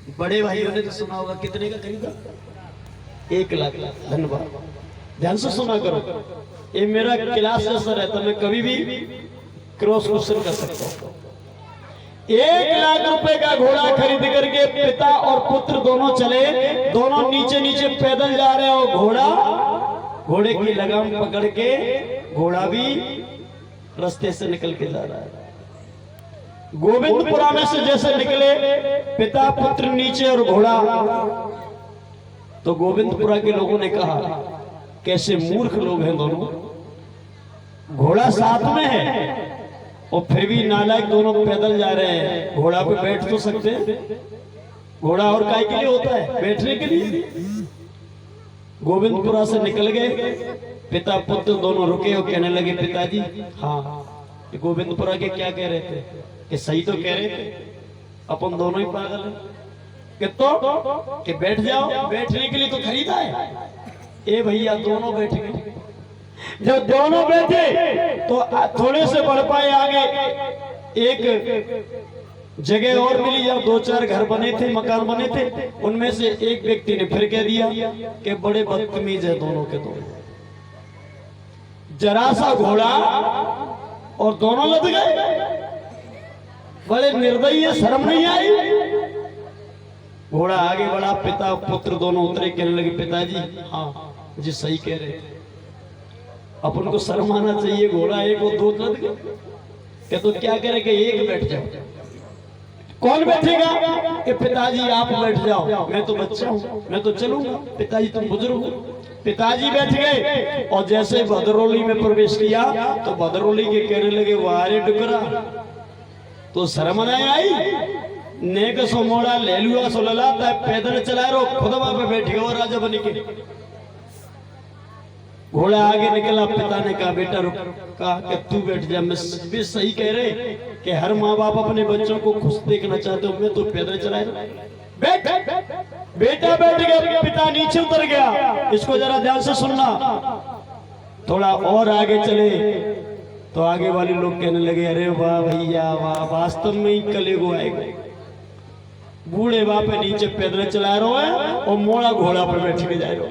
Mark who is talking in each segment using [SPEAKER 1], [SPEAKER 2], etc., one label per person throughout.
[SPEAKER 1] बड़े भाइयों ने तो सुना होगा, कितने का खरीदा? 1 लाख। धन्यवाद, ध्यान से सुना करो। ये मेरा क्लास जैसा रहता, मैं कभी भी क्रॉस क्वेश्चन कर सकता हूँ। 1 लाख रुपए का घोड़ा खरीद करके पिता और पुत्र दोनों चले, दोनों नीचे नीचे पैदल जा रहे हो, घोड़े की लगाम पकड़ के घोड़ा भी रास्ते से निकल के जा रहा है। गोविंदपुरा में से जैसे निकले पिता पुत्र नीचे और घोड़ा, तो गोविंदपुरा के लोगों ने कहा कैसे मूर्ख लोग हैं दोनों, घोड़ा साथ में है और फिर भी नालायक दोनों पैदल जा रहे हैं। घोड़ा पे बैठ तो सकते हैं, घोड़ा और काय के लिए होता है? बैठने के लिए। गोविंदपुरा से निकल गए, पिता पुत्र दोनों रुके और कहने लगे पिताजी, हाँ गोविंदपुरा के क्या कह रहे थे कि सही तो कह रहे थे, अपन दोनों ही पागल हैं कि बैठ जाओ, बैठने के लिए तो खरीदा है। ए भैया दोनों बैठ गए। जब दोनों बैठे तो थोड़े से बढ़ पाए आगे, एक जगह और मिली जब 2-4 घर बने थे, मकान बने थे, उनमें से एक व्यक्ति ने फिर कह दिया कि बड़े बदतमीज है दोनों के दोनों, जरा सा घोड़ा और दोनों लद गए, बड़े निर्दयी है, शर्म नहीं आई। घोड़ा आगे बढ़ा, पिता पुत्र दोनों उतरे, कहने लगे पिताजी हाँ जी सही कह रहे थे, अपन को शर्म आना चाहिए, घोड़ा एक और 2 लद गए। क्या तो क्या कह रहे कि एक बैठ जाओ। कौन बैठेगा? कि पिताजी आप बैठ जाओ, मैं तो बच्चा हूं, मैं तो चलूंगा, पिताजी तुम बुजुर्ग हो। पिताजी बैठ गए और जैसे भदरौली में प्रवेश किया तो भदरौली के कहने लगे वारे डुकरा, तो शर्म नहीं आई? नेक सो मोड़ा ले लुआ सो लला, पैदल चला रो, खुद वहां पे बैठ गया और राजा बनी के। घोड़ा आगे निकला, पिता ने कहा बेटा रुक, कहा कि तू बैठ जा, मैं भी सही कह रहे कि हर माँ बाप अपने बच्चों को खुश देखना चाहते हो, मैं तो पैदल चला बैठ। बेटा बैठ गया, पिता नीचे उतर गया। इसको जरा ध्यान से सुनना। थोड़ा और आगे चले तो आगे वाले लोग कहने लगे अरे वाह भैया वाह, वास्तव में ही कलेगो आएगा। बूढ़े बाप नीचे पैदल चला रहे हैं और मोड़ा घोड़ा पर बैठ के जा रहे हो,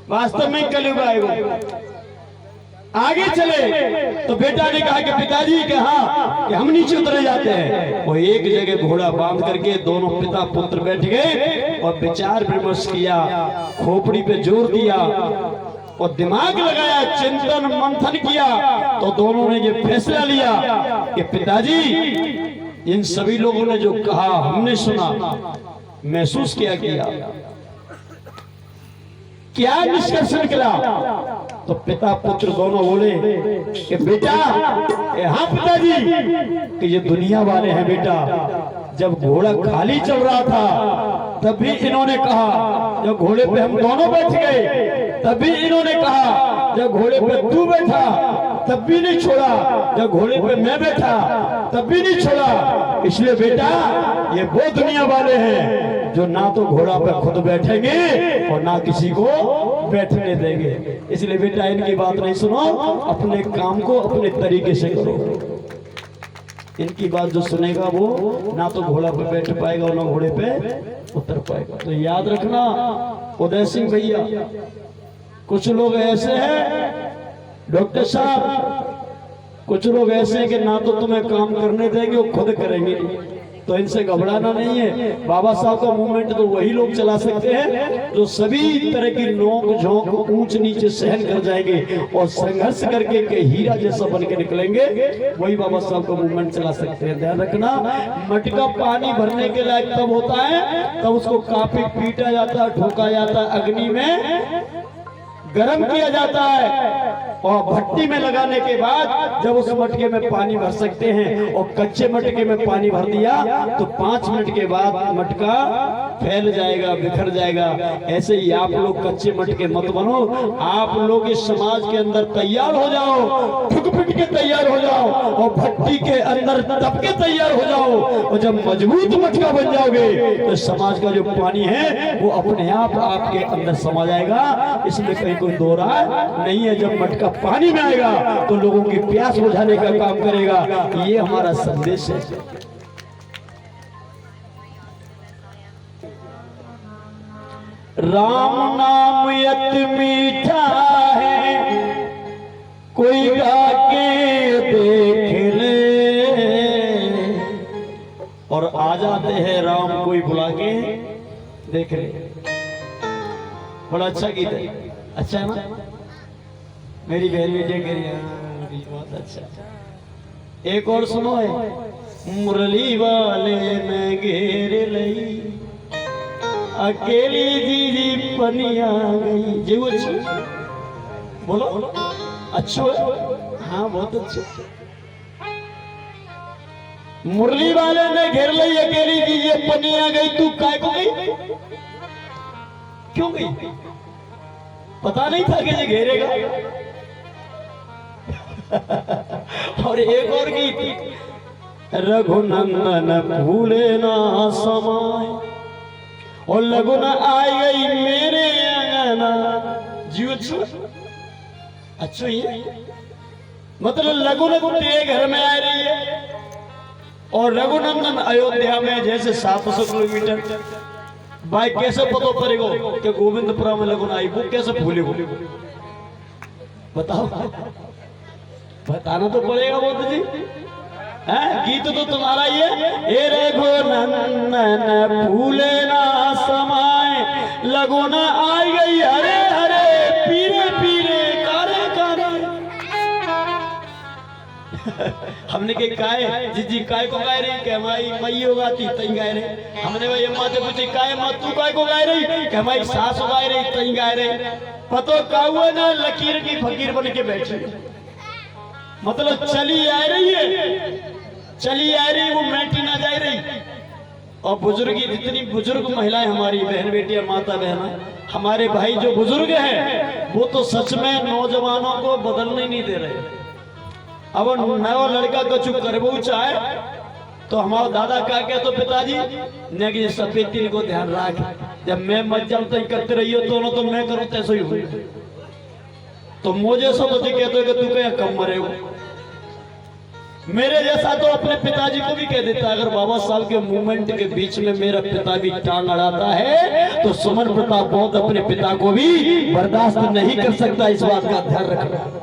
[SPEAKER 1] वास्तव में कलेगो आएगा। आगे चले तो बेटा ने कहा कि पिताजी के हाँ कि हम नीचे उतरे जाते हैं। वो एक जगह घोड़ा बांध करके दोनों पिता पुत्र बैठ गए और विचार विमर्श किया, खोपड़ी पे जोर दिया और दिमाग लगाया, चिंतन मंथन किया, तो दोनों ने ये फैसला लिया कि पिताजी इन सभी लोगों ने जो कहा हमने सुना, महसूस किया, क्या निष्कर्ष निकला? तो पिता पुत्र दोनों बोले कि बेटा हाँ पिताजी कि ये दुनिया वाले हैं बेटा, जब घोड़ा खाली चल रहा था तब भी इन्होंने कहा, जब घोड़े पे हम दोनों बैठ गए तब भी इन्होंने कहा, जब घोड़े पे तू बैठा तब भी नहीं छोड़ा, जब घोड़े पे मैं बैठा तब भी नहीं छोड़ा। इसलिए बेटा ये वो दुनिया वाले हैं जो ना तो घोड़ा पे खुद बैठेंगे और ना किसी को बैठने देंगे। इसलिए बेटा इनकी बात नहीं सुनो, अपने काम को अपने तरीके से करो। इनकी बात जो सुनेगा वो ना तो घोड़ा पे बैठ पाएगा और ना घोड़े पे उतर पाएगा। तो याद रखना उदय सिंह भैया, कुछ लोग ऐसे हैं डॉक्टर साहब, कुछ लोग ऐसे हैं कि ना तो तुम्हें काम करने देंगे और खुद करेंगे, तो इनसे घबराना नहीं है। बाबा साहब का मूवमेंट तो वही लोग चला सकते हैं जो सभी तरह की नोक झोंक ऊंच नीचे सहन कर जाएंगे और संघर्ष करके के हीरा जैसा बन के निकलेंगे, वही बाबा साहब का मूवमेंट चला सकते हैं। ध्यान रखना, मटका पानी भरने के लायक तब होता है तब उसको काफी पीटा जाता है, ठोका जाता है, अग्नि में गर्म किया जाता है और भट्टी में लगाने के बाद जब उस मटके में पानी भर सकते हैं और कच्चे मटके में पानी भर दिया तो 5 मिनट के बाद मटका फैल जाएगा, बिखर जाएगा। ऐसे ही आप लोग कच्चे मटके मत बनो, आप लोग इस समाज के अंदर तैयार हो जाओ, ठुक पिट के तैयार हो जाओ और भट्टी के अंदर दब के तैयार हो जाओ। और जब मजबूत मटका बन जाओगे तो समाज का जो पानी है वो अपने आप आपके अंदर समा जाएगा। इसमें कहीं कोई दो राय नहीं है। जब मटका पानी में आएगा तो लोगों की प्यास बुझाने का काम करेगा। ये हमारा संदेश है। राम नाम यत मीठा है, कोई गा के देख ले। और आ जाते हैं राम कोई बुला के देख ले। बड़ा अच्छा गीत है, अच्छा है ना? मेरी बहन बेटियां कह रही है बहुत अच्छा। एक और सुनो है, मुरली वाले ने घेर लई, अकेली दीदी पनिया गई। जी वो अच्छा बोलो, अच्छा है? हाँ बहुत अच्छा। मुरली वाले ने घेर लई, अकेली दीदी पनिया गई, तू काय को गई? क्यों गई? पता नहीं था कि ये घेरेगा। और एक और गीत, रघुनंदन भूले ना समाए, और लगुन आई गई मेरे अंगना। जीव अच्छा ये मतलब लगुन तेरे घर में आ रही है, और रघुनंदन अयोध्या में जैसे 700 किलोमीटर बाइक कैसे पता पड़ेगा कि गोविंदपुरा में लगुन आई, वो कैसे भूले? बताओ, बताना तो पड़ेगा बहुत जी। गीत तो तुम्हारा ही है, ए रघुनंदन भूले ना समाए, लगुन आई गई हरे हरे पीरे पीरे कारे कारे। हमने के काय जी काय को गाय रही? कह माई मई होगा ती तई गाय रही। हमने भाई अम्मा से पूछी काय माँ तू काय को गाय रही? कह माई सास गाय रही तई गाय रही। पतो का हुआ ना, लकीर की फकीर बन के बैठी, मतलब चली आ रही है, चली आ रही, वो मैटी ना जा रही। और बुजुर्ग, जितनी बुजुर्ग महिलाएं हमारी बहन बेटियां माता बहना, हमारे भाई जो बुजुर्ग हैं वो तो सच में नौजवानों को बदलने नहीं दे रहे। अब नया लड़का कछु करबू चाहे तो हमारा दादा क्या कहते तो पिताजी ने कि सफेदी को ध्यान रख, जब मैं मत जाऊं तो करते रहियो तो मैं करूं तैसे ही हुई। तो मुझे सब कहते कि तू क्या कम मरे हो। मेरे जैसा तो अपने पिताजी को भी कह देता, अगर बाबा साहब के मूवमेंट के बीच में मेरा पिता भी टांग अड़ाता है तो सुमन प्रताप बहुत अपने पिता को भी बर्दाश्त नहीं कर सकता। इस बात का ध्यान रखना।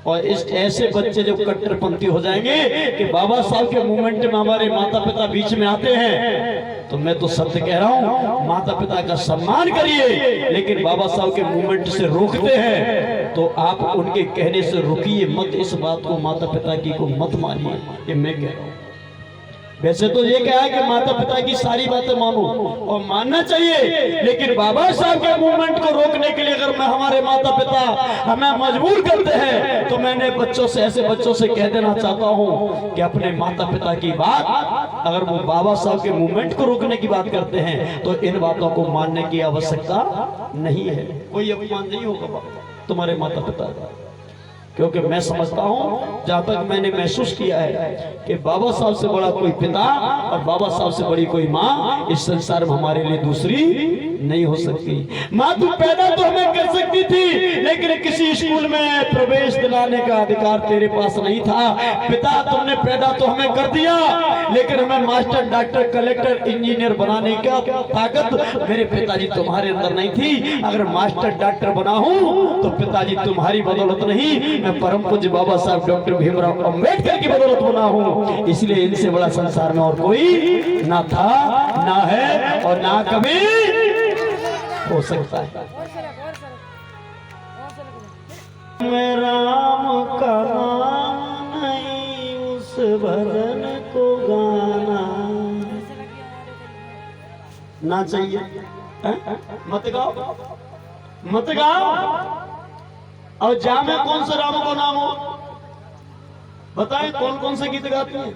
[SPEAKER 1] और इस ऐसे बच्चे जब कट्टरपंथी हो जाएंगे कि बाबा साहब के मूवमेंट में हमारे माता पिता बीच में आते हैं, तो मैं तो सत्य कह रहा हूं, माता पिता का सम्मान करिए, लेकिन बाबा साहब के मूवमेंट से रोकते हैं तो आप उनके कहने से रुकिए मत। इस बात को माता पिता की को मत मानिए, ये मैं कह रहा हूं। वैसे तो ये क्या है कि माता पिता की सारी बातें मानो और मानना चाहिए, लेकिन बाबा साहब के मूवमेंट को रोकने के लिए अगर मैं हमारे माता पिता हमें मजबूर करते हैं तो मैंने बच्चों से, ऐसे बच्चों से कह देना चाहता हूं कि अपने माता पिता की बात, अगर वो बाबा साहब के मूवमेंट को रोकने की बात करते हैं तो इन बातों को मानने की आवश्यकता नहीं है। कोई अपमान नहीं होगा तुम्हारे माता पिता का, क्योंकि मैं समझता हूं, जहां तक मैंने महसूस किया है कि बाबा साहब से बड़ा कोई पिता और बाबा साहब से बड़ी कोई माँ इस संसार में हमारे लिए दूसरी नहीं हो सकती। माँ तू पैदा तो हमें कर सकती थी, लेकिन किसी स्कूल में प्रवेश दिलाने का अधिकार तेरे पास नहीं था। पिता तुमने पैदा तो हमें कर दिया, लेकिन हमें मास्टर, डॉक्टर, कलेक्टर, इंजीनियर बनाने का ताकत मेरे पिताजी तुम्हारे अंदर नहीं थी। अगर मास्टर डॉक्टर बना हूं तो पिताजी तुम्हारी बदौलत नहीं, मैं परम पूज्य बाबा साहब डॉक्टर भीमराव अंबेडकर की बदौलत बना हूं। इसलिए इनसे बड़ा संसार में और कोई ना था, ना है और ना कभी हो सकता है। मैं राम का नाम नहीं उस भजन को गाना ना चाहिए। मत गाओ, मत गाओ। और जा में कौन सा राम को नाम हो बताएं, कौन कौन से गीत गाती हैं?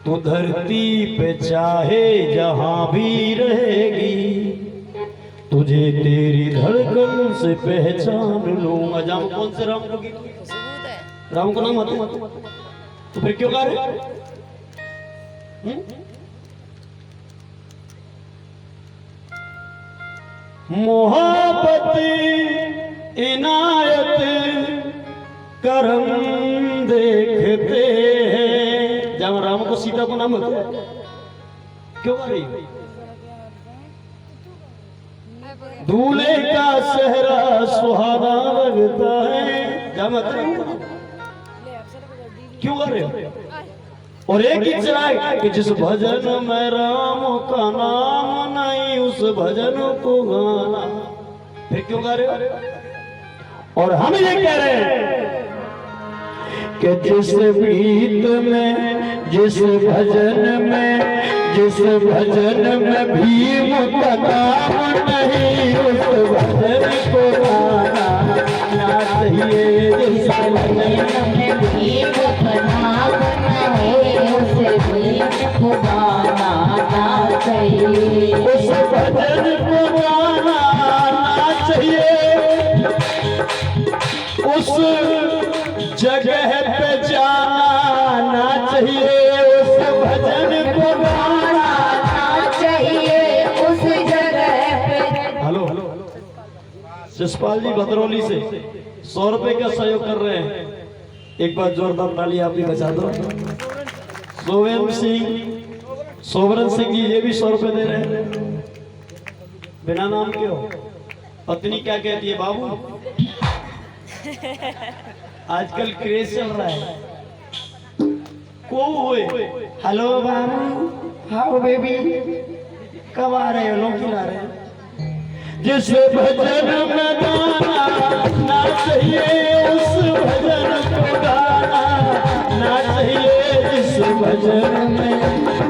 [SPEAKER 1] तू धरती पे चाहे जहां भी रहेगी, तुझे तेरी धड़कन से पहचान लूंगा। जा में कौन से राम को गीत? राम को नाम आते तो फिर क्यों गा रहे? मोहब्बत इनायत करम देखते हैं। जब राम को सीता को नाम होता क्यों गा रही? दूल्हे का सेहरा सुहाना लगता है। क्या मतलब क्यों कर रहे हो? और एक ही चलाए कि जिस भजन में राम का नाम नहीं उस भजन को गाना। फिर क्यों गा रहे हो? और हम ये कह रहे हैं कि जिस गीत में जिस भजन में भीम का नाम नहीं उस भजन को गाना ना चाहिए। जिस भजन में भीम का नाम नहीं उस भजन को गाना ना चाहिए। उस भजन को गाना ना चाहिए। उस जगह पे जाना ना चाहिए। उस भजन को गाना ना चाहिए। उस जगह पे। हेलो जसपाल जी भदरौली से 100 रुपए का सहयोग कर रहे हैं। एक बार जोरदार ताली आप भी बजा दो। सोवरन सिंह जी ये भी 100 रुपए दे रहे हैं। बिना नाम के हो। पत्नी क्या कहती है? बाबू आजकल क्रेज चल रहा है। को हुए हेलो बाबू, हाउ बेबी, कब आ रहे हो? लोग खिला रहे हैं। जिस भजन में गाना ना चाहिए उस भजन को गाना ना चाहिए।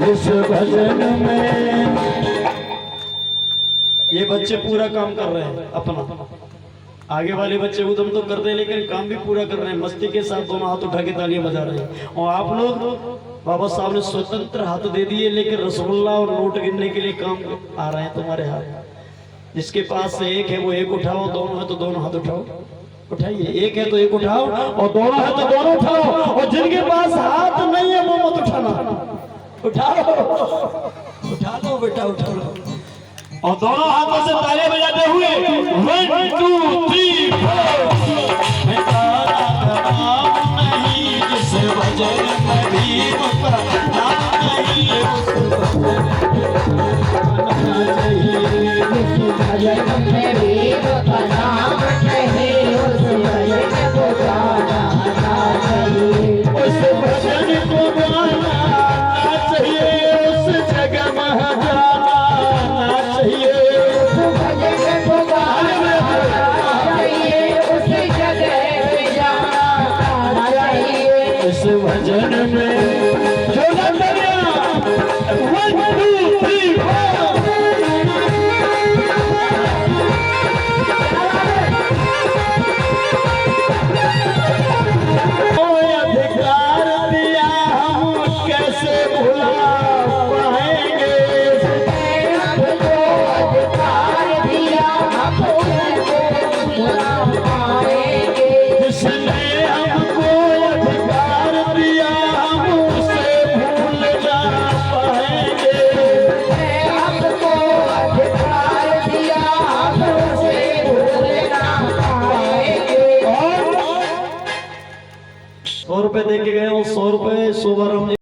[SPEAKER 1] जिस भजन में ये बच्चे पूरा काम कर रहे हैं अपना। आगे वाले बच्चे उदम तो करते हैं लेकिन काम भी पूरा कर रहे हैं। मस्ती के साथ दोनों हाथ उठा के तालियां बजा रहे हैं। और आप लोग बाबा साहब ने स्वतंत्र हाथ दे दिए लेकिन रसगुल्ला और नोट गिनने के लिए काम आ रहे हैं तुम्हारे हाथ। जिसके पास से एक है वो एक उठाओ, दोनों है तो दोनों हाथ उठाओ। उठाइए, एक है तो एक उठाओ और दोनों है तो दोनों उठाओ। और जिनके पास हाथ नहीं है वो मत उठाना। उठा लो बेटा, उठा लो। और दोनों हाथों से तालियां बजाते हुए 1 2 3 4। मैं तारा का नाम नहीं जिस भजन में भीम का नाम नहीं उस भजन में भीम का नाम नहीं उस भजन को गाना ना चाहिए। उस भजन को गाना ना चाहिए। उस जगह में जाना ना चाहिए। उस भजन को गाना ना चाहिए। उस जगह पे जाना ना चाहिए। इस भजन में जो नंदनिया 1 2 3 4। ₹100 दे के गए और 100 रुपए 100 बार हमने